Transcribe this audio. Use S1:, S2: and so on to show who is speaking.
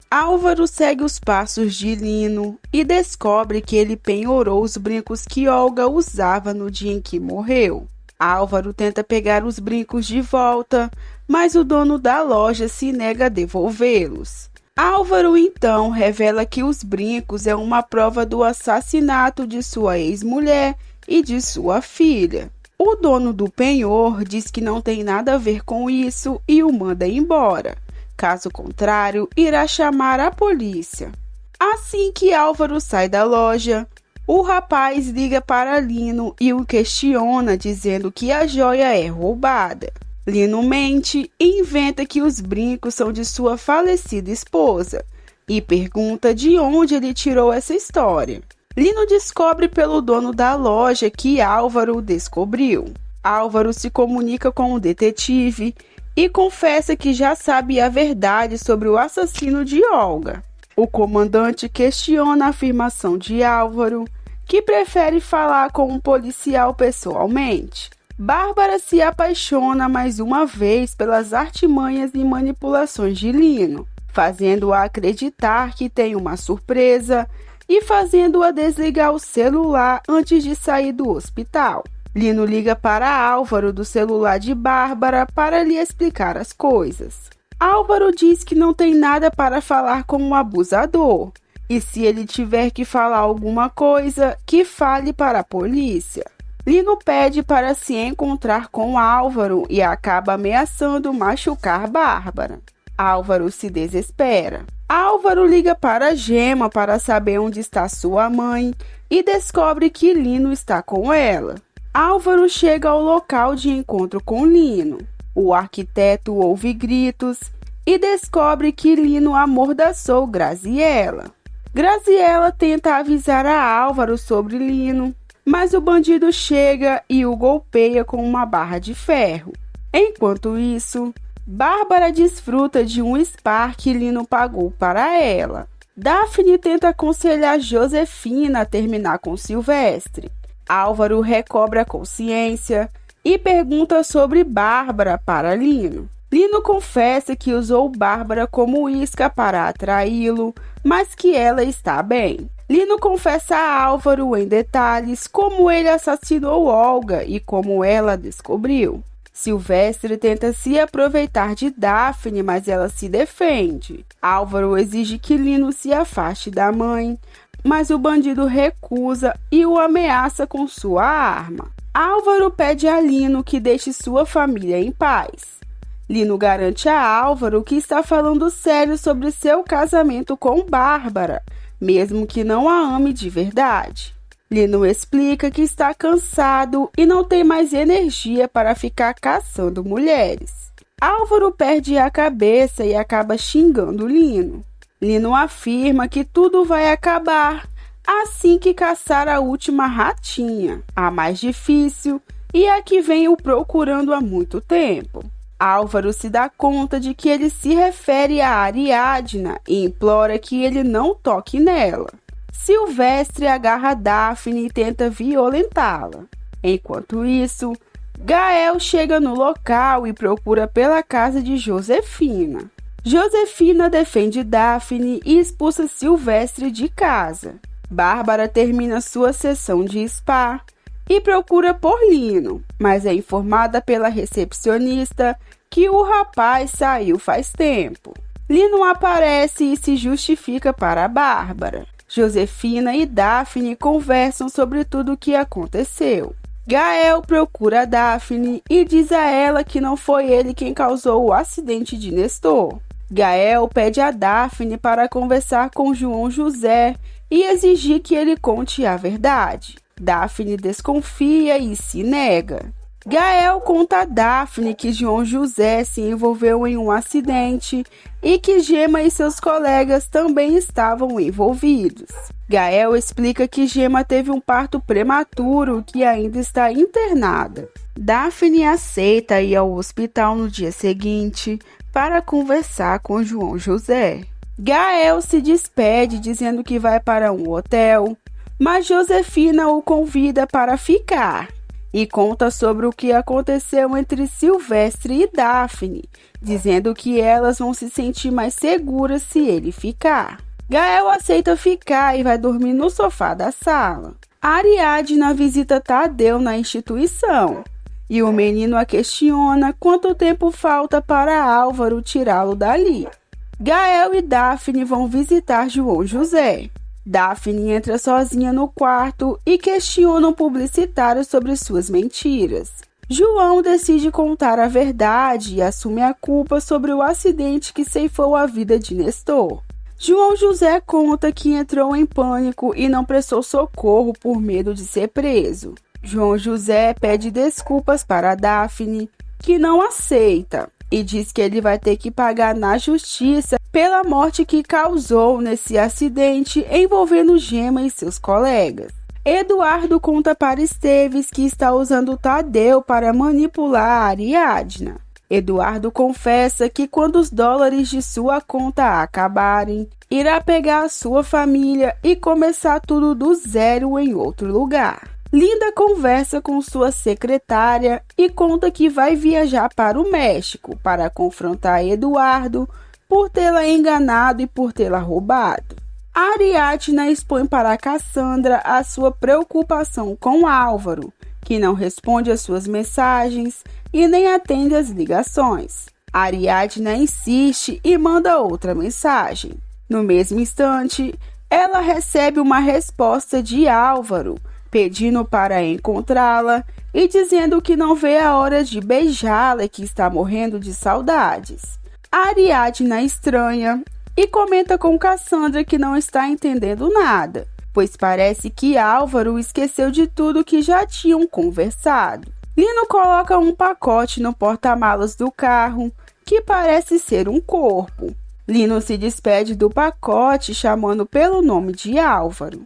S1: Álvaro segue os passos de Lino e descobre que ele penhorou os brincos que Olga usava no dia em que morreu. Álvaro tenta pegar os brincos de volta, mas o dono da loja se nega a devolvê-los. Álvaro então revela que os brincos é uma prova do assassinato de sua ex-mulher e de sua filha. O dono do penhor diz que não tem nada a ver com isso e o manda embora. Caso contrário, irá chamar a polícia. Assim que Álvaro sai da loja, o rapaz liga para Lino e o questiona, dizendo que a joia é roubada. Lino mente e inventa que os brincos são de sua falecida esposa e pergunta de onde ele tirou essa história. Lino descobre pelo dono da loja que Álvaro o descobriu. Álvaro se comunica com o detetive e confessa que já sabe a verdade sobre o assassino de Olga. O comandante questiona a afirmação de Álvaro, que prefere falar com um policial pessoalmente. Bárbara se apaixona mais uma vez pelas artimanhas e manipulações de Lino, fazendo-a acreditar que tem uma surpresa e fazendo-a desligar o celular antes de sair do hospital. Lino liga para Álvaro do celular de Bárbara para lhe explicar as coisas. Álvaro diz que não tem nada para falar com o abusador e se ele tiver que falar alguma coisa, que fale para a polícia. Lino pede para se encontrar com Álvaro e acaba ameaçando machucar Bárbara. Álvaro se desespera. Álvaro liga para Gema para saber onde está sua mãe e descobre que Lino está com ela. Álvaro chega ao local de encontro com Lino. O arquiteto ouve gritos e descobre que Lino amordaçou Graziella. Graziella tenta avisar a Álvaro sobre Lino, mas o bandido chega e o golpeia com uma barra de ferro. Enquanto isso, Bárbara desfruta de um spa que Lino pagou para ela. Daphne tenta aconselhar Josefina a terminar com Silvestre. Álvaro recobra a consciência e pergunta sobre Bárbara para Lino. Lino confessa que usou Bárbara como isca para atraí-lo, mas que ela está bem. Lino confessa a Álvaro em detalhes como ele assassinou Olga e como ela descobriu. Silvestre tenta se aproveitar de Daphne, mas ela se defende. Álvaro exige que Lino se afaste da mãe, mas o bandido recusa e o ameaça com sua arma. Álvaro pede a Lino que deixe sua família em paz. Lino garante a Álvaro que está falando sério sobre seu casamento com Bárbara, mesmo que não a ame de verdade. Lino explica que está cansado e não tem mais energia para ficar caçando mulheres. Álvaro perde a cabeça e acaba xingando Lino. Lino afirma que tudo vai acabar assim que caçar a última ratinha, a mais difícil e a que vem o procurando há muito tempo. Álvaro se dá conta de que ele se refere a Ariadna e implora que ele não toque nela. Silvestre agarra Daphne e tenta violentá-la. Enquanto isso, Gael chega no local e procura pela casa de Josefina. Josefina defende Daphne e expulsa Silvestre de casa. Bárbara termina sua sessão de spa e procura por Lino, mas é informada pela recepcionista que o rapaz saiu faz tempo. Lino aparece e se justifica para Bárbara. Josefina e Daphne conversam sobre tudo o que aconteceu. Gael procura Daphne e diz a ela que não foi ele quem causou o acidente de Nestor. Gael pede a Daphne para conversar com João José e exigir que ele conte a verdade. Daphne desconfia e se nega. Gael conta a Daphne que João José se envolveu em um acidente e que Gema e seus colegas também estavam envolvidos. Gael explica que Gema teve um parto prematuro e que ainda está internada. Daphne aceita ir ao hospital no dia seguinte para conversar com João José. Gael se despede dizendo que vai para um hotel, mas Josefina o convida para ficar. e conta sobre o que aconteceu entre Silvestre e Daphne, dizendo que elas vão se sentir mais seguras se ele ficar. Gael aceita ficar e vai dormir no sofá da sala. Ariadna visita Tadeu na instituição e o menino a questiona quanto tempo falta para Álvaro tirá-lo dali. Gael e Daphne vão visitar João José. Daphne entra sozinha no quarto e questiona um publicitário sobre suas mentiras. João decide contar a verdade e assume a culpa sobre o acidente que ceifou a vida de Nestor. João José conta que entrou em pânico e não prestou socorro por medo de ser preso. João José pede desculpas para Daphne, que não aceita, e diz que ele vai ter que pagar na justiça pela morte que causou nesse acidente envolvendo Gema e seus colegas. Eduardo conta para Esteves que está usando Tadeu para manipular a Ariadna. Eduardo confessa que quando os dólares de sua conta acabarem, irá pegar a sua família e começar tudo do zero em outro lugar. Linda conversa com sua secretária e conta que vai viajar para o México para confrontar Eduardo por tê-la enganado e por tê-la roubado. Ariadna expõe para Cassandra a sua preocupação com Álvaro, que não responde às suas mensagens e nem atende às ligações. Ariadna insiste e manda outra mensagem. No mesmo instante, ela recebe uma resposta de Álvaro, pedindo para encontrá-la e dizendo que não vê a hora de beijá-la e que está morrendo de saudades. Ariadna estranha e comenta com Cassandra que não está entendendo nada, pois parece que Álvaro esqueceu de tudo que já tinham conversado. Lino coloca um pacote no porta-malas do carro, que parece ser um corpo. Lino se despede do pacote chamando pelo nome de Álvaro.